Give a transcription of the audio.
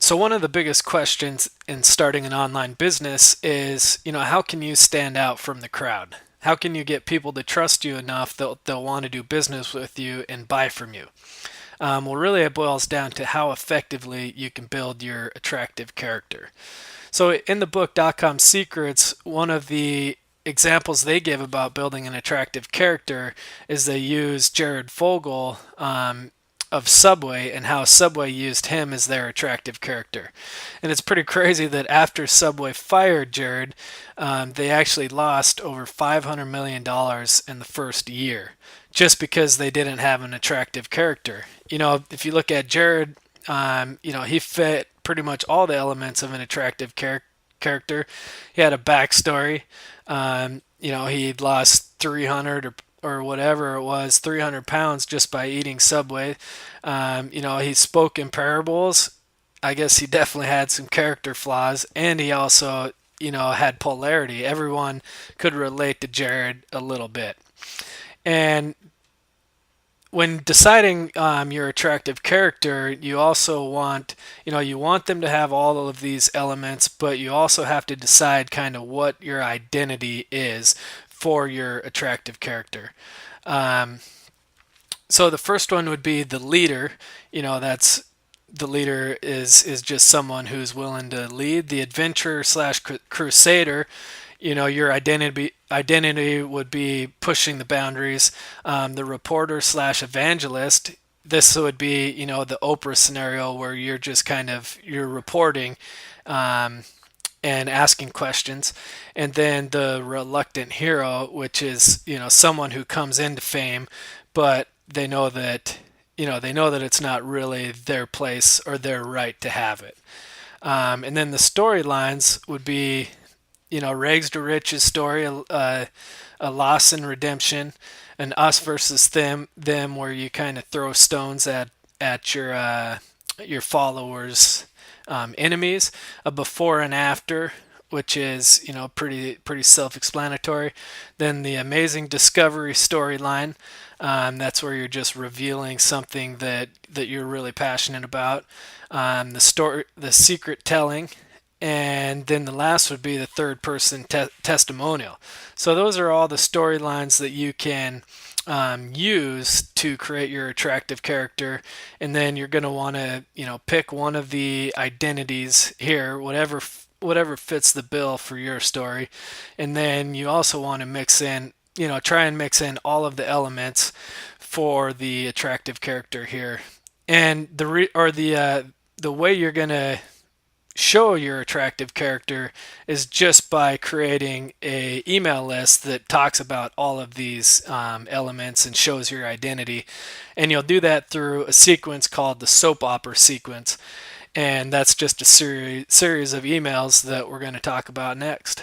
So one of the biggest questions in starting an online business is, how can you stand out from the crowd? How can you get people to trust you enough that they'll want to do business with you and buy from you? Well, really, it boils down to how effectively you can build your attractive character. So, in the book .com Secrets, one of the examples they give about building an attractive character is they use Jared Fogle of Subway and how Subway used him as their attractive character. And it's pretty crazy that after Subway fired Jared, they actually lost over $500 million in the first year just because they didn't have an attractive character. If you look at Jared, he fit pretty much all the elements of an attractive character. He had a backstory. He lost 300 or whatever it was, 300 pounds just by eating Subway. He spoke in parables. I guess he definitely had some character flaws, and he also, had polarity. Everyone could relate to Jared a little bit. And when deciding your attractive character, you also want, you want them to have all of these elements, but you also have to decide kind of what your identity is for your attractive character. Um, so the first one would be the leader. That's the leader is just someone who's willing to lead. The adventurer slash crusader, your identity would be pushing the boundaries. The reporter slash evangelist, this would be the Oprah scenario where you're just you're reporting and asking questions. And then the reluctant hero, which is someone who comes into fame, but they know that it's not really their place or their right to have it. And then the storylines would be rags to riches story, a loss and redemption, an us versus them where you kind of throw stones at your followers' enemies, a before and after, which is pretty self-explanatory. Then the amazing discovery storyline, that's where you're just revealing something that you're really passionate about. The secret telling, and then the last would be the third person testimonial. So those are all the storylines that you can use to create your attractive character. And then you're going to want to pick one of the identities here, whatever fits the bill for your story. And then you also want to try and mix in all of the elements for the attractive character here. And the way you're going to show your attractive character is just by creating a email list that talks about all of these elements and shows your identity. And you'll do that through a sequence called the soap opera sequence. And that's just a series of emails that we're going to talk about next.